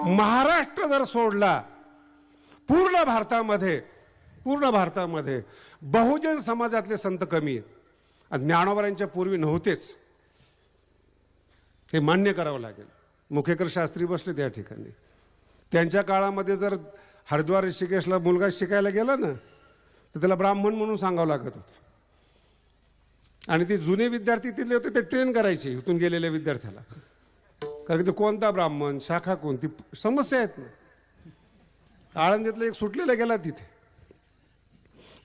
महाराष्ट्र जर सोडला, पूर्ण भारतामध्ये बहुजन समाजातले संत कमी आहेत. आणि ज्ञानोबांच्या पूर्वी नव्हतेच, हे मान्य करावं लागेल. मुखेकर शास्त्री बसले त्या ठिकाणी. त्यांच्या काळामध्ये जर हरिद्वार ऋषिकेशला मुलगा शिकायला गेला ना, तर त्याला ब्राह्मण म्हणून सांगावं लागत होतं. आणि ते जुने विद्यार्थी तिथले होते, ते ट्रेन करायचे इथून गेलेल्या विद्यार्थ्याला, कारण की ते कोणता ब्राह्मण, शाखा कोणती, समस्या आहेत ना. आळंदीतलं एक सुटलेला गेला, तिथे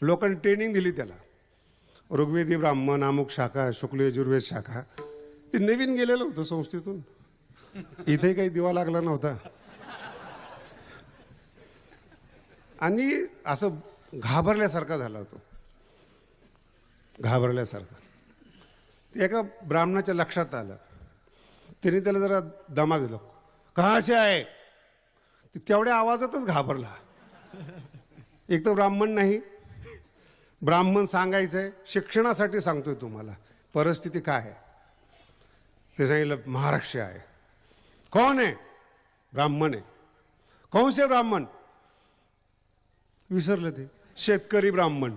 लोकांनी ट्रेनिंग दिली त्याला, ऋग्वेदी ब्राह्मण, अमुक शाखा, शुक्ल यजुर्वेद शाखा. ते नवीन गेलेलं होतं संस्थेतून, इथे काही दिवा लागला नव्हता. आणि असं घाबरल्यासारखा झाला होतो, घाबरल्यासारखा. ते एका ब्राह्मणाच्या लक्षात आलं, त्याने त्याला जरा दमा दिला, कहाशे आहे. तेवढ्या आवाजातच घाबरला. एक तर ब्राह्मण नाही, ब्राह्मण सांगायचंय, शिक्षणासाठी सांगतोय तुम्हाला, परिस्थिती काय आहे. ते सांगितलं महाराष्ट्र आहे. कौन आहे? ब्राह्मण आहे. कौन से ब्राह्मण? विसरलं ते, शेतकरी ब्राह्मण.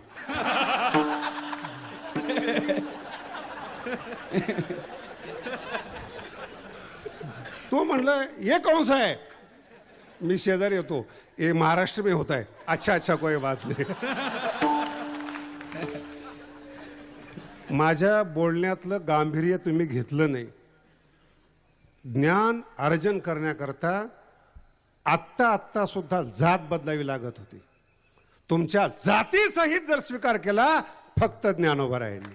तो म्हणलं ये कौन सा है? मी शेजारी येतो, ये महाराष्ट्र में होता है. अच्छा अच्छा, कोई बात नाही. माझ्या बोलण्यातलं गांभीर्य तुम्ही घेतलं नाही. ज्ञान अर्जन करण्याकरता आत्ता सुद्धा जात बदलावी लागत होती. तुमच्या जातीसहित जर स्वीकार केला फक्त ज्ञानोबरायांनी,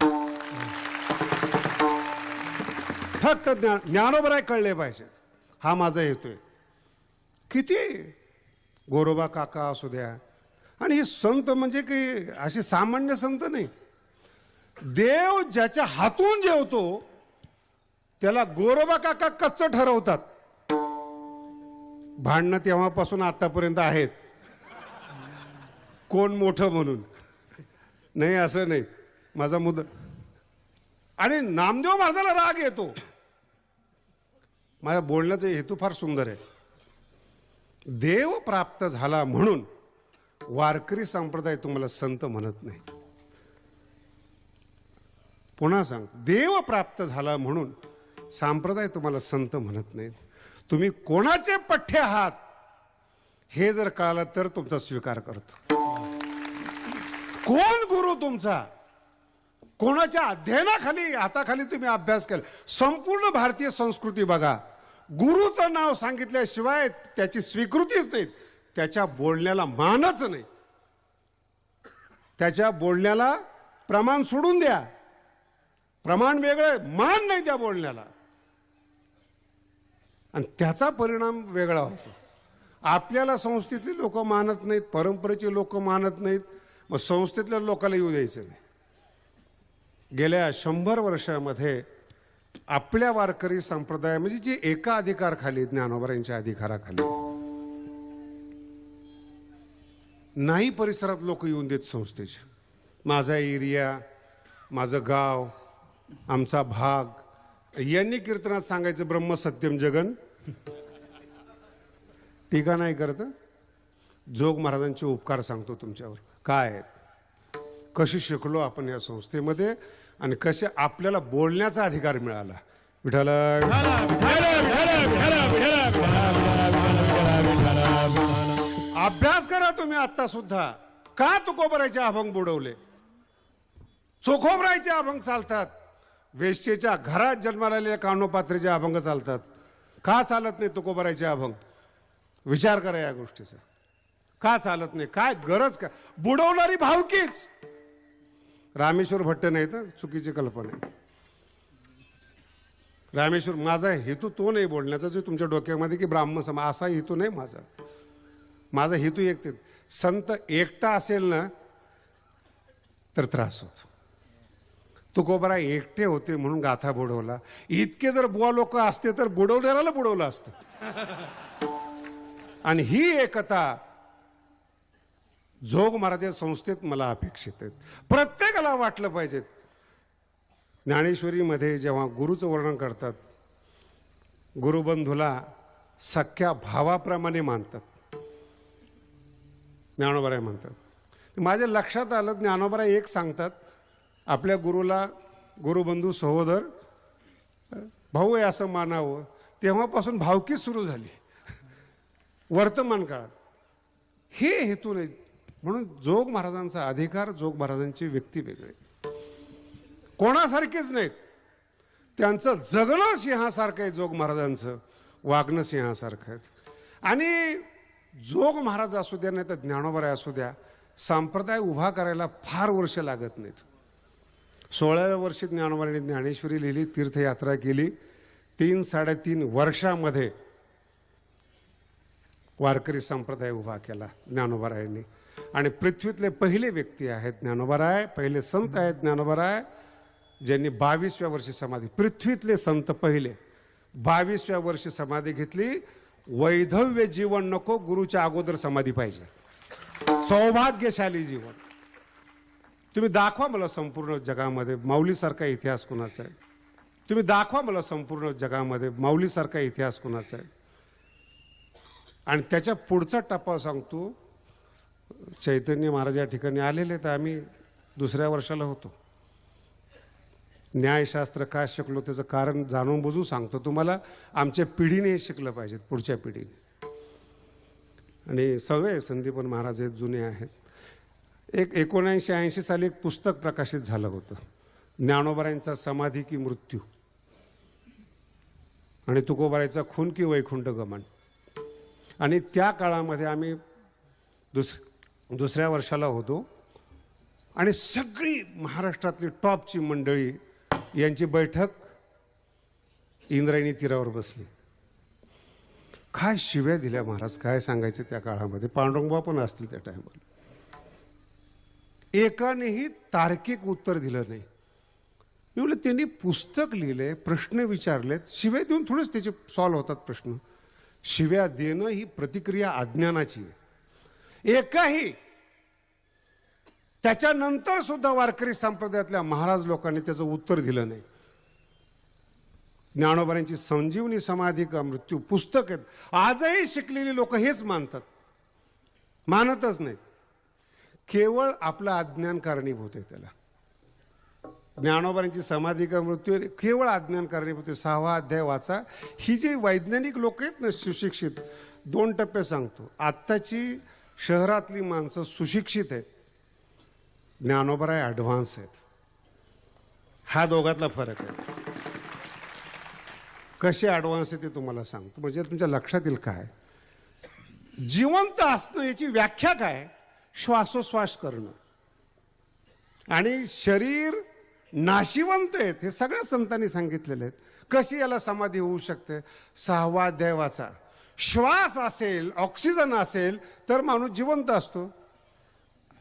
फक्त ज्ञानोबराय कळले पाहिजेत. हा माझा हेतू आहे. किती गोरोबा काका असू द्या, आणि हे संत म्हणजे की असे सामान्य संत नाही. देव ज्याच्या हातून जेवतो त्याला गोरोबा काका कच्च ठरवतात. भांडणं तेव्हापासून आतापर्यंत आहेत, कोण मोठं म्हणून. नाही असं नाही, माझा मुद्दा. आणि नामदेव महाराजाला राग येतो. माझ्या बोलण्याचा हेतू फार सुंदर आहे. देव प्राप्त झाला म्हणून वारकरी संप्रदाय तुम्हाला संत म्हणत नाही. पुन्हा सांग, देव प्राप्त झाला म्हणून संप्रदाय तुम्हाला संत म्हणत नाहीत. तुम्ही कोणाचे पठ्ठे आहात हे जर कळालं तर तुमचा स्वीकार करतो. कोण गुरु तुमचा, कोणाच्या अध्ययनाखाली, हाताखाली तुम्ही अभ्यास केला. संपूर्ण भारतीय संस्कृती बघा, गुरुचं नाव सांगितल्याशिवाय त्याची स्वीकृतीच नाही. त्याच्या बोलण्याला मानच नाही. त्याच्या बोलण्याला प्रमाण सोडून द्या, प्रमाण वेगळं, मान नाही त्या बोलण्याला, आणि त्याचा परिणाम वेगळा होतो. आपल्याला संस्थेतली लोक मानत नाहीत, परंपरेचे लोक मानत नाहीत, मग संस्थेतल्या लोकांना येऊ द्यायचं नाही. गेल्या 100 वर्षामध्ये आपल्या वारकरी संप्रदाय म्हणजे जे एका अधिकारखाली, ज्ञानोबरांच्या अधिकाराखाली नाही परिसरात लोक येऊन देत संस्थेचे. माझा एरिया, माझं गाव, आमचा भाग, यांनी कीर्तनात सांगायचं ब्रह्म सत्यम जगन. टीका नाही करत. जोग महाराजांचे उपकार सांगतो तुमच्यावर काय आहेत, कशी शिकलो आपण या संस्थेमध्ये, आणि कसे आपल्याला बोलण्याचा अधिकार मिळाला. विठ्ठल अभ्यास करा तुम्ही आता सुद्धा. का तुकोबरायचे अभंग बुडवले? चोखोबरायचे अभंग चालतात, वेश्येच्या घरात जन्माला आलेल्या कानोपात्रीचे अभंग चालतात. का चालत नाही तुकोबरायचे अभंग? विचार करा या गोष्टीचा. का चालत नाही? काय गरज? का बुडवणारी भावकीच. रामेश्वर भट्ट नाही तर चुकीची कल्पना आहे. रामेश्वर, माझा हेतू तो नाही बोलण्याचा जो तुमच्या डोक्यामध्ये की ब्राह्मण समाज, असा हेतू नाही माझा. माझा हेतू एक, ते संत एकटा असेल ना तर त्रास होतो. तुकोबरा एकटे होते म्हणून गाथा बुडवला. इतके जर बुवा लोक असते तर बुडवणाऱ्याला बुडवलं असतं. आणि ही एकता जोग महाराज संस्थेत मला अपेक्षित आहेत. प्रत्येकाला वाटलं पाहिजे. ज्ञानेश्वरीमध्ये जेव्हा गुरुचं वर्णन करतात, गुरुबंधूला सख्या भावाप्रमाणे मानतात. ज्ञानोबाराय म्हणतात. माझ्या लक्षात आलं, ज्ञानोबाराय एक सांगतात, आपल्या गुरुला गुरुबंधू सहोदर भाऊ आहे असं मानावं. तेव्हापासून भावकी सुरू झाली वर्तमान काळात. हे हेतू नाही. म्हणून जोग महाराजांचा अधिकार, जोग महाराजांची व्यक्ती वेगळी, कोणासारखेच नाहीत. त्यांचं जगणं सिंहासारखं आहे, जोग महाराजांचं वागणं सिंहासारखं आहे. आणि जोग महाराज असू द्या नाही तर ज्ञानोबाराय असू द्या, संप्रदाय उभा करायला फार वर्ष लागत नाहीत. 16व्या वर्षी ज्ञानोबारायांनी ज्ञानेश्वरी लिहिली, तीर्थयात्रा केली. 3-3.5 वर्षामध्ये वारकरी संप्रदाय उभा केला ज्ञानोबारायांनी. आणि पृथ्वीतले पहिले व्यक्ती आहेत ज्ञानोबाराय, पहिले संत आहेत ज्ञानोबाराय, ज्यांनी 22व्या वर्षी समाधी, पृथ्वीतले संत पहिले 22व्या वर्षी समाधी घेतली. वैधव्य जीवन नको, गुरुच्या अगोदर समाधी पाहिजे. सौभाग्यशाली जीवन. तुम्ही दाखवा मला संपूर्ण जगामध्ये माऊलीसारखा इतिहास कुणाचा आहे. तुम्ही दाखवा मला संपूर्ण जगामध्ये माऊलीसारखा इतिहास कुणाचा आहे. आणि त्याच्या पुढचा टप्पा सांगतो. चैतन्य महाराज या ठिकाणी आलेले, तर आम्ही 2ऱ्या वर्षाला होतो. न्यायशास्त्र का शिकलो त्याचं कारण जाणून बुजून सांगतो तुम्हाला. आमच्या पिढीने हे शिकलं पाहिजे, पुढच्या पिढीने. आणि सगळे संदीपन महाराज हे जुने आहेत. एक 1980 साली एक पुस्तक प्रकाशित झालं होतं, ज्ञानोबारायांचा समाधी की मृत्यू आणि तुकोबारायचा खून की वैकुंठ गमन. आणि त्या काळामध्ये आम्ही दुसऱ्या वर्षाला होतो. आणि सगळी महाराष्ट्रातली टॉपची मंडळी यांची बैठक इंद्रायणी तीरावर बसली. काय शिव्या दिल्या महाराज, काय सांगायचे त्या काळामध्ये. पांडुरंगबा पण असतील त्या टायमाला. एकानेही तार्किक उत्तर दिलं नाही. एवढं त्यांनी पुस्तक लिहिले, प्रश्न विचारलेत. शिव्या देऊन थोडेच त्याचे सॉल्व्ह होतात प्रश्न. शिव्या देणं ही प्रतिक्रिया अज्ञानाची आहे. एकाही त्याच्यानंतर सुद्धा वारकरी संप्रदायातल्या महाराज लोकांनी त्याचं उत्तर दिलं नाही. ज्ञानोबारायांची संजीवनी समाधी का मृत्यू पुस्तक आहेत. आजही शिकलेली लोक हेच मानतात, मानतच नाहीत. केवळ आपलं अज्ञान कारणीभूत आहे त्याला. ज्ञानोबारायांची समाधी का मृत्यू केवळ अज्ञान कारणीभूत आहे. 6वा अध्याय वाचा. ही जी वैज्ञानिक लोक आहेत ना, सुशिक्षित, 2 टप्पे सांगतो. आत्ताची शहरातली माणसं सुशिक्षित आहेत, ज्ञानोबाराय ॲडव्हान्स आहेत. हा दोघातला फरक आहे. कसे ॲडव्हान्स आहे ते तुम्हाला सांगतो, म्हणजे तुमच्या लक्षात येईल. काय जिवंत असणं याची व्याख्या काय? श्वासोश्वास करणं. आणि शरीर नाशिवंत आहेत हे सगळ्या संतांनी सांगितलेले आहेत. कशी याला समाधी होऊ शकते? 6वा अध्याय वाचा. श्वास असेल, ऑक्सिजन असेल तर माणूस जिवंत असतो.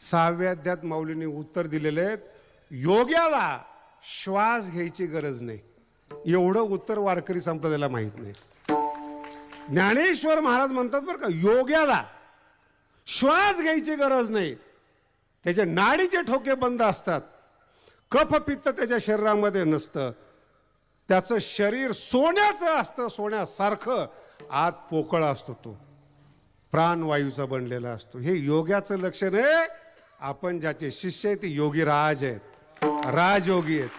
6व्या अध्यायात माऊलींनी उत्तर दिलेले आहेत, योग्याला श्वास घ्यायची गरज नाही. एवढं उत्तर वारकरी संप्रदायाला माहीत नाही. ज्ञानेश्वर महाराज म्हणतात बरं का, योग्याला श्वास घ्यायची गरज नाही. त्याचे नाडीचे ठोके बंद असतात, कफ पित्त त्याच्या शरीरामध्ये नसतं. त्याचं शरीर सोन्याचं असतं, सोन्यासारखं. आत पोकळ असतो, तो प्राणवायूचा बनलेला असतो. हे योग्याचं लक्षण आहे. आपण ज्याचे शिष्य आहेत ते योगीराज आहेत, राजयोगी आहेत.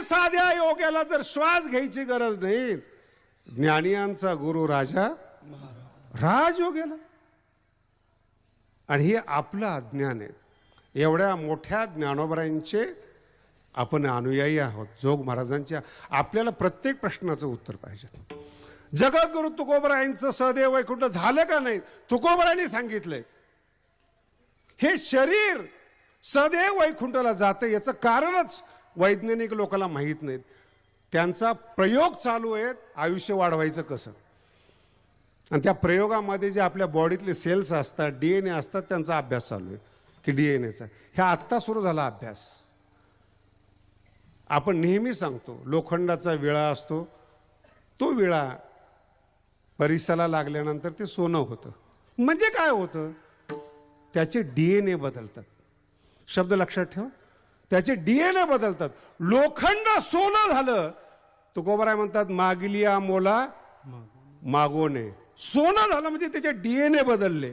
साध्या योग्याला जर श्वास घ्यायची गरज नाही, ज्ञानियांचा गुरु राजा राजयोग्याला. आणि हे आपलं अज्ञान आहे. एवढ्या मोठ्या ज्ञानोबारायांचे आपण अनुयायी आहोत, जोग महाराजांच्या. आपल्याला प्रत्येक प्रश्नाचं उत्तर पाहिजे. जगद्गुरु तुकोबारायांचं सहदेव वैकुंठ झालं का नाही? तुकोबारायांनी सांगितलंय. हे शरीर सदैव वैकुंठाला जातं याचं कारणच वैज्ञानिक लोकांना माहीत नाहीत. त्यांचा प्रयोग चालू आहे, आयुष्य वाढवायचं कसं. आणि त्या प्रयोगामध्ये जे आपल्या बॉडीतले सेल्स असतात, DNA असतात, त्यांचा अभ्यास चालू आहे की DNAचा. ह्या आत्ता सुरू झाला अभ्यास. आपण नेहमी सांगतो लोखंडाचा विळा असतो, तो विळा परिसराला लागल्यानंतर ते सोनं होतं. म्हणजे काय होतं? त्याचे DNA बदलतात. शब्द लक्षात ठेवा, त्याचे DNA बदलतात. लोखंड सोनं झालं. तुकोबाराय म्हणतात मागिलिया मोला मागोने. सोनं झालं म्हणजे त्याचे DNA बदलले.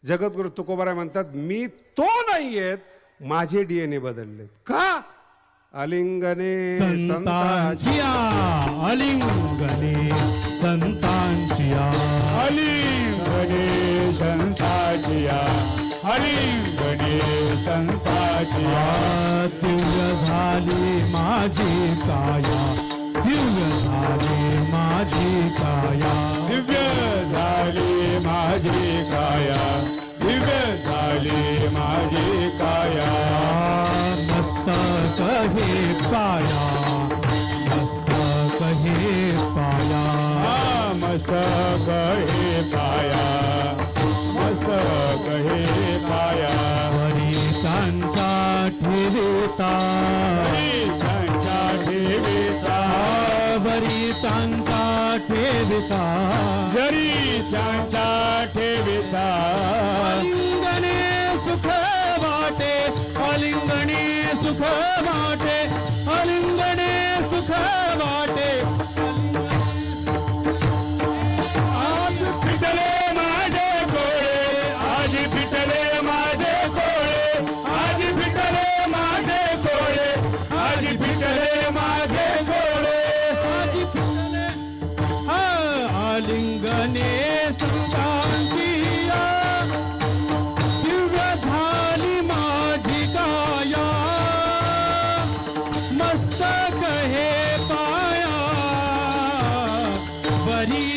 जगद्गुरु तुकोबाराय म्हणतात मी तो नाहीयेत, माझे DNA बदलले. का? अलिंगने संतांचिया, अलिंगने संतांचिया, अलिंगने संताचिया, अलिंगने संताचिया. दिव्य झाली माझी काया, दिव्य झाली माझी काया, दिव्य झाली माझी काया, दिव्य झाली माझी काया. मस्तक हे पाया, मस्तक हे पाया, मस्तक हे पाया, मस्तक हे पाया. वरितांचा ठेविता, वरितांचा ठेविता, वरितांचा ठेविता, जरी त्यांचा ठेविता. अलिंगने सुख वाटे, अलिंगने सुख वाटे, अलिंगने सुख वाटे. आज फिटले माझे कोळे, आज फिटले माझे कोळे, आज फिटले माझे कोळे, आज फिटले माझे कोळे. अलिंगने संतांचिया, दिव्य झाली माझी काया, मस्तक हे पाया, बरी